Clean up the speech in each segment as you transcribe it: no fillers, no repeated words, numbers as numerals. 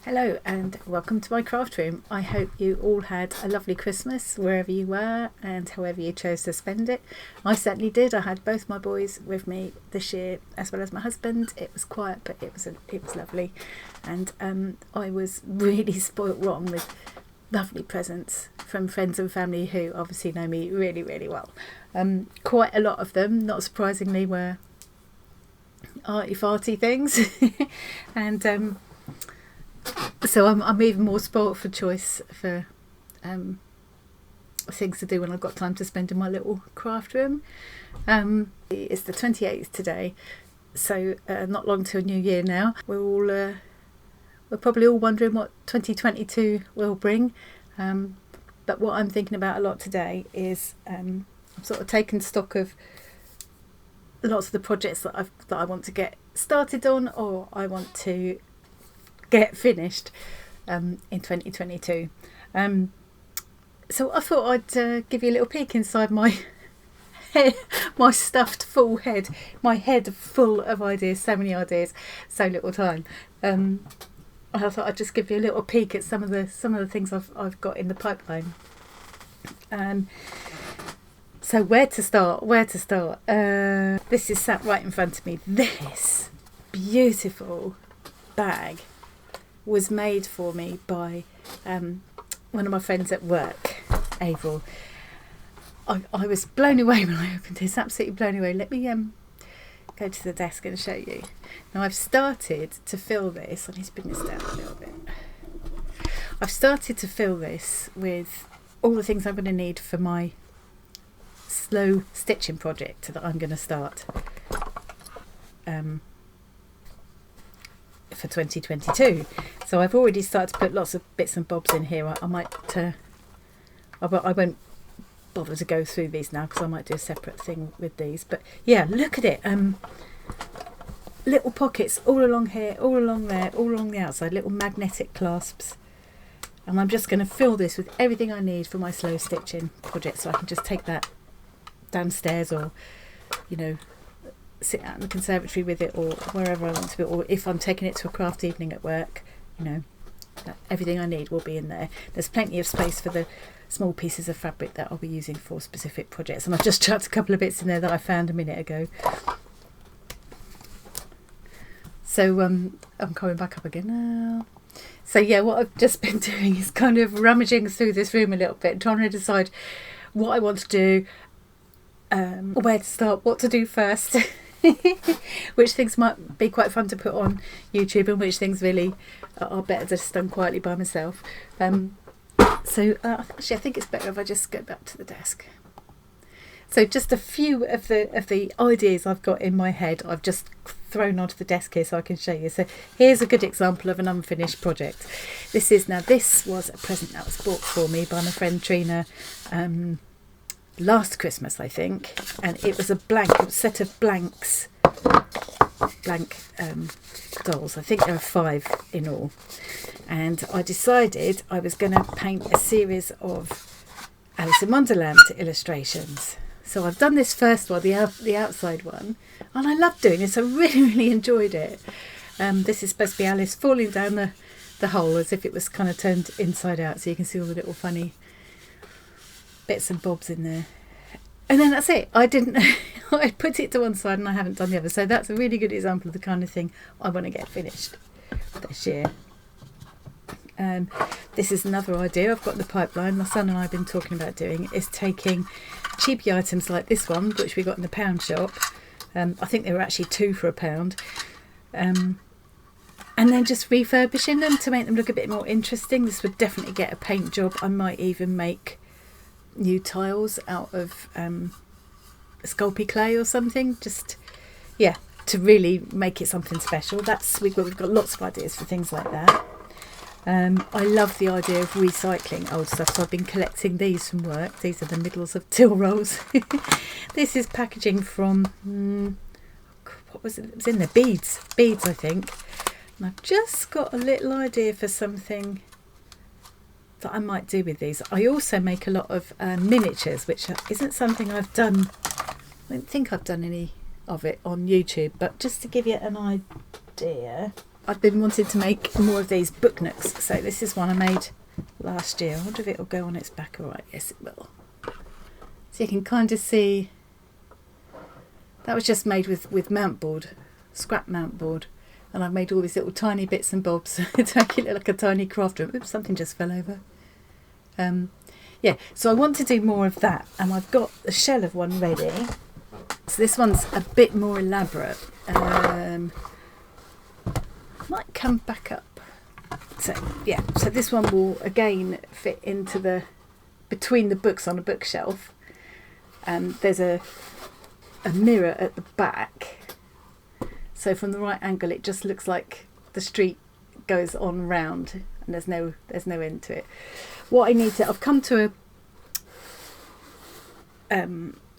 Hello and welcome to my craft room. I hope you all had a lovely Christmas wherever you were and however you chose to spend it. I certainly did. I had both my boys with me this year as well as my husband. It was quiet, but it was lovely, and I was really spoilt rotten with lovely presents from friends and family who obviously know me really, really well. Quite a lot of them, not surprisingly, were Arty Farty things, and so I'm even more spoilt for choice for things to do when I've got time to spend in my little craft room. It's the 28th today, so not long till New Year now. We're probably all wondering what 2022 will bring. But what I'm thinking about a lot today is I'm sort of taking stock of lots of the projects that I want to get started on, or I want to get finished in 2022. So I thought I'd give you a little peek inside my head, my stuffed full head, my head full of ideas, so many ideas, so little time. I thought I'd just give you a little peek at some of the things I've got in the pipeline. So where to start? This is sat right in front of me. This beautiful bag was made for me by one of my friends at work, Avril. I was blown away when I opened this, absolutely blown away. Let me go to the desk and show you. Now I've started to fill this, I need to bring this down a little bit. I've started to fill this with all the things I'm going to need for my slow stitching project that I'm going to start for 2022. So I've already started to put lots of bits and bobs in here. I might I won't bother to go through these now because I might do a separate thing with these, but yeah, look at it. Little pockets all along here, all along there, all along the outside, little magnetic clasps, and I'm just going to fill this with everything I need for my slow stitching project, so I can just take that downstairs, or sit out in the conservatory with it, or wherever I want to be, or if I'm taking it to a craft evening at work, everything I need will be in there. There's plenty of space for the small pieces of fabric that I'll be using for specific projects, and I've just chucked a couple of bits in there that I found a minute ago. So I'm coming back up again now. So yeah, what I've just been doing is kind of rummaging through this room a little bit, trying to decide what I want to do, where to start, what to do first, which things might be quite fun to put on YouTube and which things really are better just done quietly by myself. So actually I think it's better if I just go back to the desk. So just a few of the ideas I've got in my head I've just thrown onto the desk here so I can show you. So here's a good example of an unfinished project. This was a present that was bought for me by my friend Trina last Christmas, I think, and it was a set of blank dolls. I think there are 5 in all, and I decided I was going to paint a series of Alice in Wonderland illustrations. So I've done this first one, the outside one, and I loved doing this. I really, really enjoyed it. This is supposed to be Alice falling down the hole as if it was kind of turned inside out, so you can see all the little funny bits and bobs in there. And then that's it. I put it to one side and I haven't done the other. So that's a really good example of the kind of thing I want to get finished this year. This is another idea I've got in the pipeline. My son and I have been talking about doing is taking cheapy items like this one, which we got in the pound shop. I think they were actually 2 for £1. And then just refurbishing them to make them look a bit more interesting. This would definitely get a paint job. I might even make new tiles out of Sculpey clay or something, just to really make it something special. We've got lots of ideas for things like that. I love the idea of recycling old stuff, so I've been collecting these from work. These are the middles of till rolls. This is packaging from what was it? It was in there, beads I think, and I've just got a little idea for something that I might do with these. I also make a lot of miniatures, which isn't something I've done. I don't think I've done any of it on YouTube, but just to give you an idea, I've been wanting to make more of these book nooks. So this is one I made last year. I wonder if it'll go on its back all right. Yes, it will. So you can kind of see that was just made with mount board, scrap mount board, and I've made all these little tiny bits and bobs to make it look like a tiny craft room. Oops, something just fell over. Yeah, so I want to do more of that, and I've got a shell of one ready. So this one's a bit more elaborate. Might come back up. So yeah, so this one will again fit into between the books on a bookshelf. There's a mirror at the back, so from the right angle it just looks like the street goes on round, and there's no end to it. What I need to, I've come to a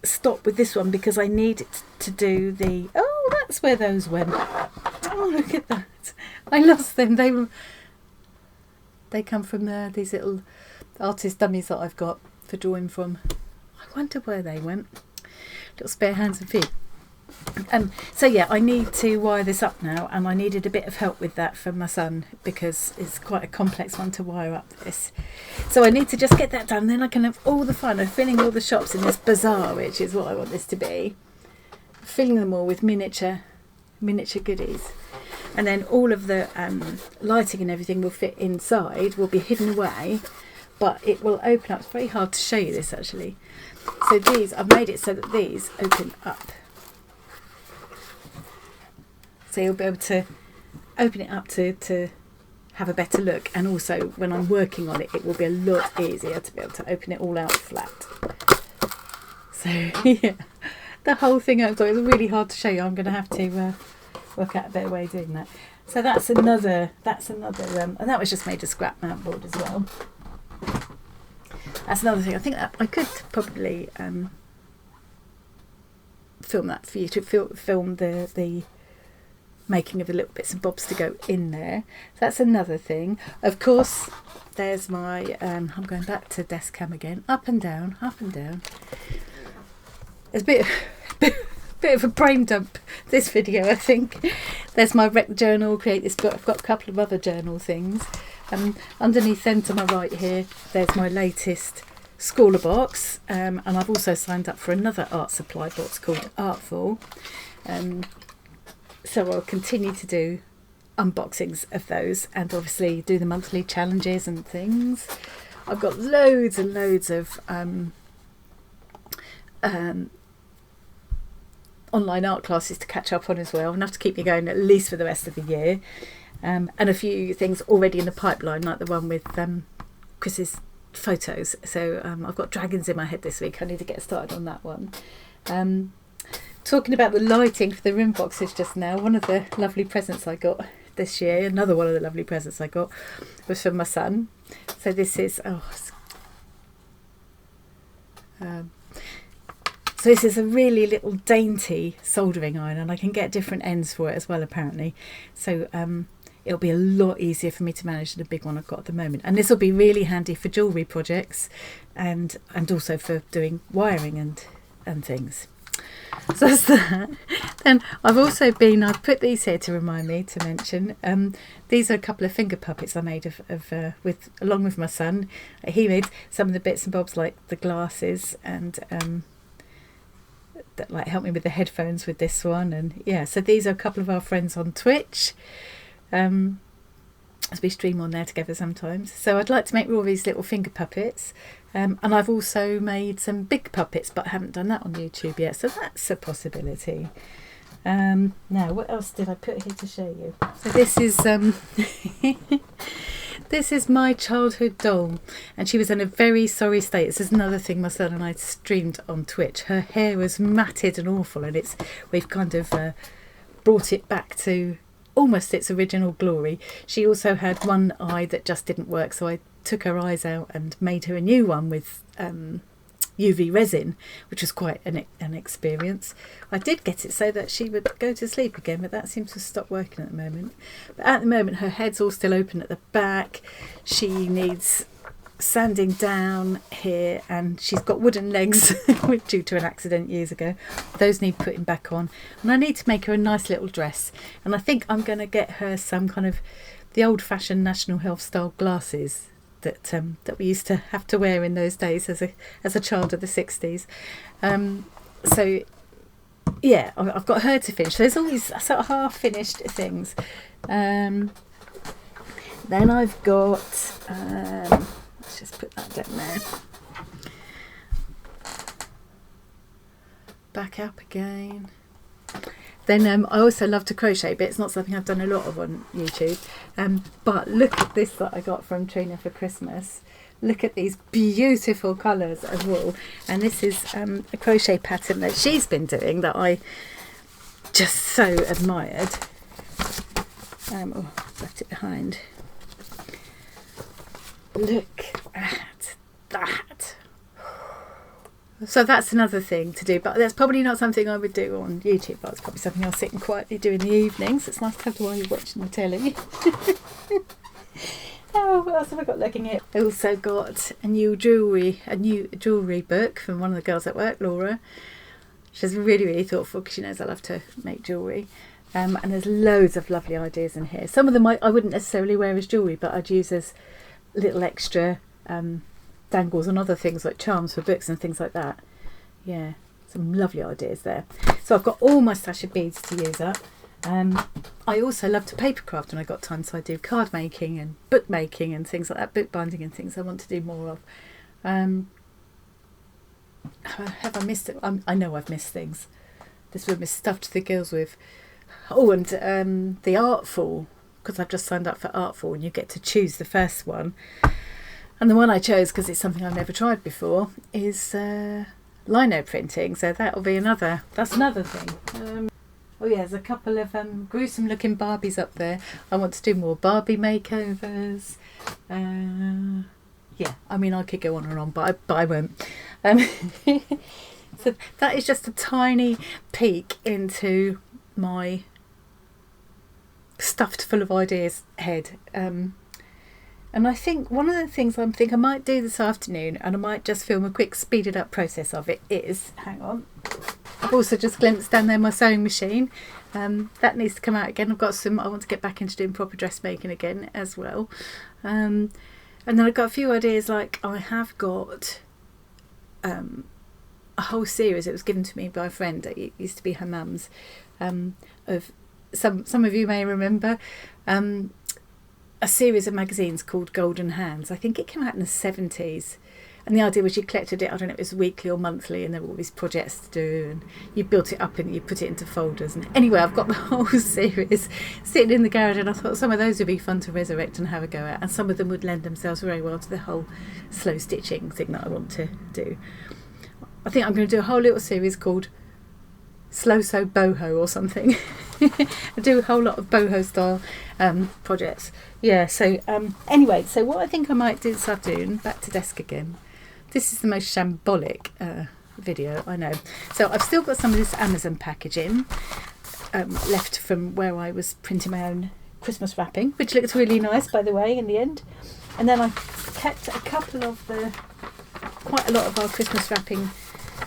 stop with this one because I need to do the, oh, that's where those went. Oh, look at that. I lost them. They come from these little artist dummies that I've got for drawing from. I wonder where they went. Little spare hands and feet. So yeah, I need to wire this up now, and I needed a bit of help with that from my son because it's quite a complex one to wire up this. So I need to just get that done, and then I can have all the fun of filling all the shops in this bazaar, which is what I want this to be. Filling them all with miniature goodies. And then all of the lighting and everything will fit inside, will be hidden away, but it will open up. It's very hard to show you this actually. So these, I've made it so that these open up. So you'll be able to open it up to have a better look, and also when I'm working on it, it will be a lot easier to be able to open it all out flat. So yeah, the whole thing out. So it's really hard to show you. I'm going to have to work out a better way of doing that. So that's another, and that was just made of scrap mount board as well. That's another thing. I think that I could probably film that for you to film the making of the little bits and bobs to go in there. So that's another thing. Of course, there's my I'm going back to desk cam again. Up and down, up and down. There's a bit of a brain dump this video, I think. There's my rec journal, create this book. I've got a couple of other journal things. Underneath them to my right here, there's my latest Schooler box, and I've also signed up for another art supply box called Artful. So I'll continue to do unboxings of those, and obviously do the monthly challenges and things. I've got loads and loads of online art classes to catch up on as well, enough to keep me going at least for the rest of the year, and a few things already in the pipeline, like the one with Chris's photos. So I've got dragons in my head this week. I need to get started on that one. Talking about the lighting for the room boxes just now, one of the lovely presents I got this year, another one of the lovely presents I got, was from my son. So this is so this is a really little dainty soldering iron, and I can get different ends for it as well apparently. So it'll be a lot easier for me to manage than the big one I've got at the moment. And this will be really handy for jewellery projects and also for doing wiring and things. So that's that. Then I've put these here to remind me to mention. These are a couple of finger puppets I made along with my son. He made some of the bits and bobs, like the glasses, and that like helped me with the headphones with this one. And yeah, so these are a couple of our friends on Twitch. As we stream on there together sometimes. So I'd like to make more of these little finger puppets, and I've also made some big puppets, but I haven't done that on YouTube yet, so that's a possibility. Now what else did I put here to show you? So this is this is my childhood doll, and she was in a very sorry state. This is another thing my son and I streamed on Twitch. Her hair was matted and awful, and we've kind of brought it back to almost its original glory. She also had one eye that just didn't work, so I took her eyes out and made her a new one with UV resin, which was quite an experience. I did get it so that she would go to sleep again, but that seems to stop working at the moment. But at the moment her head's all still open at the back. She needs sanding down here, and she's got wooden legs due to an accident years ago. Those need putting back on, and I need to make her a nice little dress, and I think I'm going to get her some kind of the old-fashioned National Health style glasses that we used to have to wear in those days as a child of the 60s. So yeah, I've got her to finish. There's always sort of half finished things. Then I've got let's just put that down there. Back up again. Then I also love to crochet, but it's not something I've done a lot of on YouTube. But look at this that I got from Trina for Christmas. Look at these beautiful colours of wool. And this is a crochet pattern that she's been doing that I just so admired. Oh, left it behind. Look at that. So that's another thing to do, but that's probably not something I would do on YouTube, but it's probably something I'll sit and quietly do in the evenings. It's nice to have the while you're watching the telly. Oh, what else have I got looking at? I also got a new jewellery book from one of the girls at work, Laura. She's really, really thoughtful because she knows I love to make jewellery. And there's loads of lovely ideas in here. Some of them I wouldn't necessarily wear as jewellery, but I'd use as little extra dangles and other things like charms for books and things like that. Yeah, some lovely ideas there. So I've got all my stash of beads to use up. I also love to papercraft when I got time, so I do card making and book making and things like that, book binding and things I want to do more of. Have I missed it? I know I've missed things. This room is stuffed to the gills with. Oh, and the Artful, because I've just signed up for Artful and you get to choose the first one. And the one I chose, because it's something I've never tried before, is lino printing. So that'll be that's another thing. Oh yeah, there's a couple of gruesome looking Barbies up there. I want to do more Barbie makeovers. Yeah, I mean I could go on and on, but I won't. So that is just a tiny peek into my stuffed full of ideas head. And I think one of the things I might do this afternoon, and I might just film a quick speeded up process of it, is, hang on, I've also just glimpsed down there my sewing machine. That needs to come out again. I want to get back into doing proper dressmaking again as well. And then I've got a few ideas, like I have got a whole series that was given to me by a friend that used to be her mum's, of some of you may remember, a series of magazines called Golden Hands. I think it came out in the 70s, and the idea was you collected it, I don't know, it was weekly or monthly, and there were all these projects to do, and you built it up and you put it into folders. And anyway, I've got the whole series sitting in the garage, and I thought some of those would be fun to resurrect and have a go at, and some of them would lend themselves very well to the whole slow stitching thing that I want to do. I think I'm going to do a whole little series called Slow Sew Boho or something. I do a whole lot of boho style projects. Yeah, so anyway, so what I think I might do this afternoon, back to desk again. This is the most shambolic video, I know. So I've still got some of this Amazon packaging left from where I was printing my own Christmas wrapping, which looks really nice, by the way, in the end. And then I kept quite a lot of our Christmas wrapping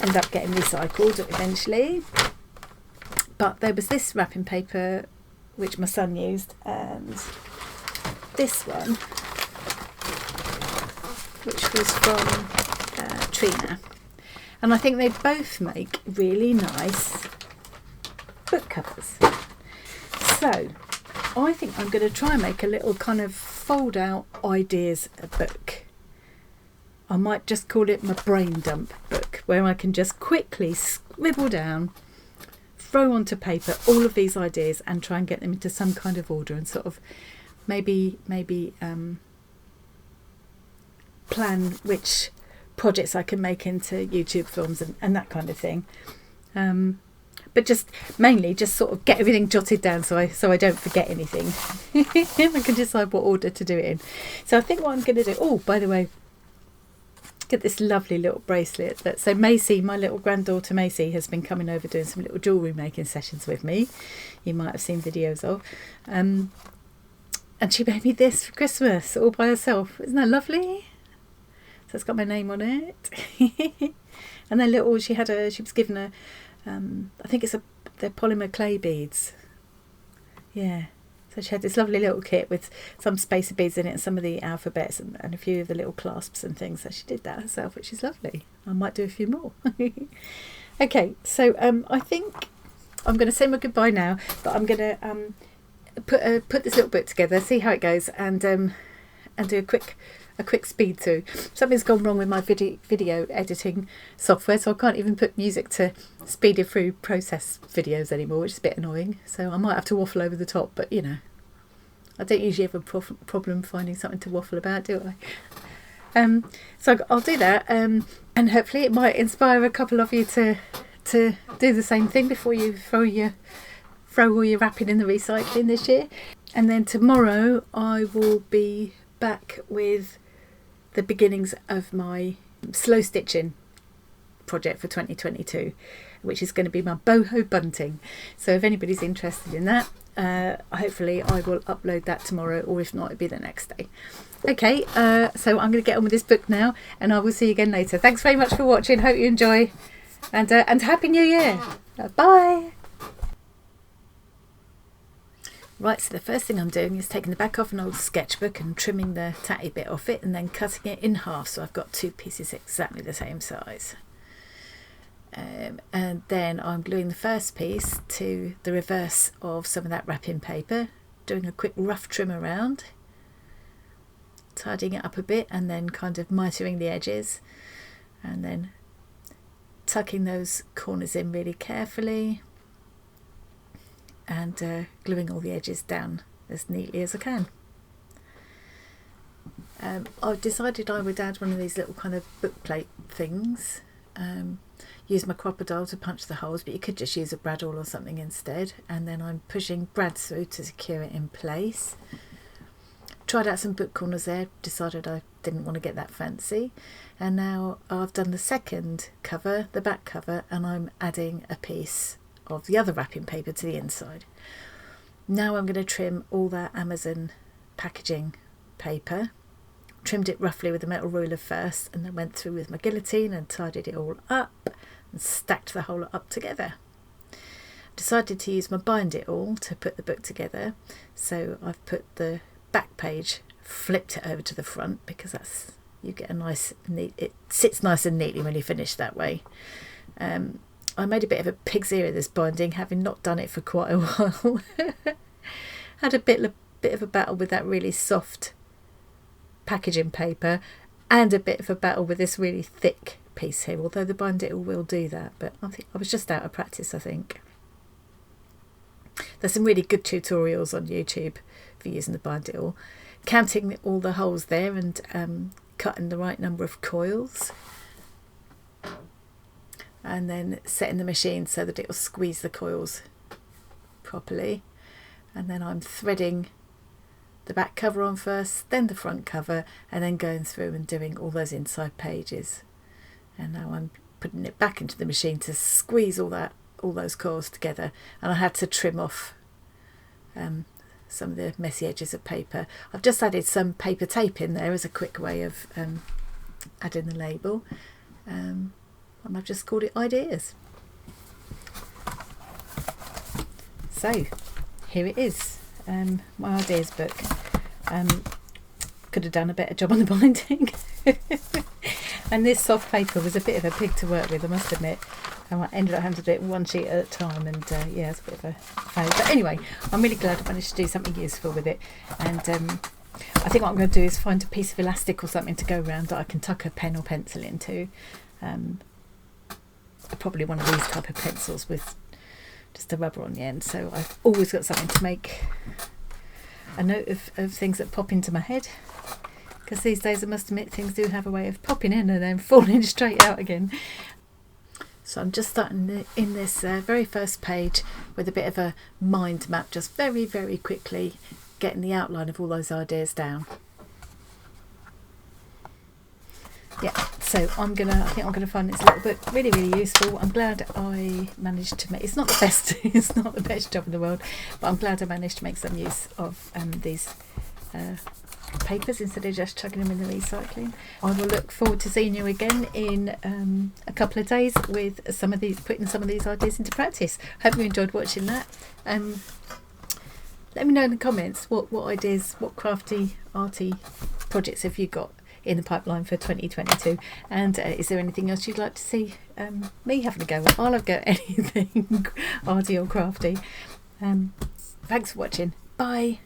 ended up getting recycled eventually. But there was this wrapping paper which my son used, and this one which was from Trina, and I think they both make really nice book covers. So I think I'm going to try and make a little kind of fold out ideas book. I might just call it my brain dump book, where I can just quickly scribble down, throw onto paper all of these ideas and try and get them into some kind of order, and sort of maybe plan which projects I can make into YouTube films and that kind of thing. But just mainly just sort of get everything jotted down so I don't forget anything. I can decide what order to do it in. So I think what I'm going to do, oh, by the way, get this lovely little bracelet so Macy, my little granddaughter Macy, has been coming over doing some little jewellery making sessions with me. You might have seen videos of. And she made me this for Christmas all by herself. Isn't that lovely? So it's got my name on it. And then little, she was given a, I think they're polymer clay beads. Yeah. So she had this lovely little kit with some spacer beads in it and some of the alphabets and a few of the little clasps and things. So she did that herself, which is lovely. I might do a few more. Okay, so I think I'm going to say my goodbye now, but I'm going to put this little book together, see how it goes, and do a quick speed through. Something's gone wrong with my video editing software, so I can't even put music to speed it through process videos anymore, which is a bit annoying. So I might have to waffle over the top, but you know, I don't usually have a problem finding something to waffle about, do I? So I'll do that, and hopefully it might inspire a couple of you to do the same thing before you throw all your wrapping in the recycling this year. And then tomorrow I will be back with the beginnings of my slow stitching project for 2022, which is going to be my boho bunting. So if anybody's interested in that, hopefully I will upload that tomorrow, or if not, it'll be the next day. Okay, so I'm going to get on with this book now, and I will see you again later. Thanks very much for watching. Hope you enjoy, and Happy New Year. Bye. Right, so the first thing I'm doing is taking the back off an old sketchbook and trimming the tatty bit off it, and then cutting it in half, so I've got two pieces exactly the same size. And then I'm gluing the first piece to the reverse of some of that wrapping paper, doing a quick rough trim around, tidying it up a bit, and then kind of mitering the edges, and then tucking those corners in really carefully, and gluing all the edges down as neatly as I can. I've decided I would add one of these little kind of book plate things. Use my crocodile to punch the holes, but you could just use a brad awl or something instead. And then I'm pushing brads through to secure it in place. Tried out some book corners there, decided I didn't want to get that fancy. And now I've done the second cover, the back cover, and I'm adding a piece of the other wrapping paper to the inside. Now I'm going to trim all that Amazon packaging paper. Trimmed it roughly with a metal ruler first, and then went through with my guillotine and tidied it all up and stacked the whole up together. Decided to use my bind it all to put the book together, so I've put the back page, flipped it over to the front, because that's, you get a nice neat, it sits nice and neatly when you finish that way. I made a bit of a pig's ear of this binding, having not done it for quite a while. Had a bit of a battle with that really soft packaging paper, and a bit of a battle with this really thick piece here, although the bind it all will do that, but I think I was just out of practice. I think there's some really good tutorials on YouTube for using the bind it all, counting all the holes there and cutting the right number of coils, and then setting the machine so that it will squeeze the coils properly. And then I'm threading the back cover on first, then the front cover, and then going through and doing all those inside pages. And now I'm putting it back into the machine to squeeze all those coils together. And I had to trim off some of the messy edges of paper. I've just added some paper tape in there as a quick way of adding the label. And I've just called it Ideas. So here it is, my ideas book. Could have done a better job on the binding. And this soft paper was a bit of a pig to work with, I must admit. I ended up having to do it one sheet at a time, and yeah, it's a bit of a fail. But anyway, I'm really glad I managed to do something useful with it. And I think what I'm going to do is find a piece of elastic or something to go around that I can tuck a pen or pencil into. Probably one of these type of pencils with just a rubber on the end, so I've always got something to make a note of things that pop into my head, because these days I must admit things do have a way of popping in and then falling straight out again. So I'm just starting in this very first page with a bit of a mind map, just very quickly getting the outline of all those ideas down. Yeah, so I think I'm gonna find this little book really useful. I'm glad I managed to make. It's not the best. It's not the best job in the world, but I'm glad I managed to make some use of these papers instead of just chucking them in the recycling. I will look forward to seeing you again in a couple of days with putting some of these ideas into practice. Hope you enjoyed watching that. Let me know in the comments what ideas, what crafty, arty projects have you got in the pipeline for 2022, and is there anything else you'd like to see me having a go at? I'll have a go at anything arty or crafty. Thanks for watching. Bye.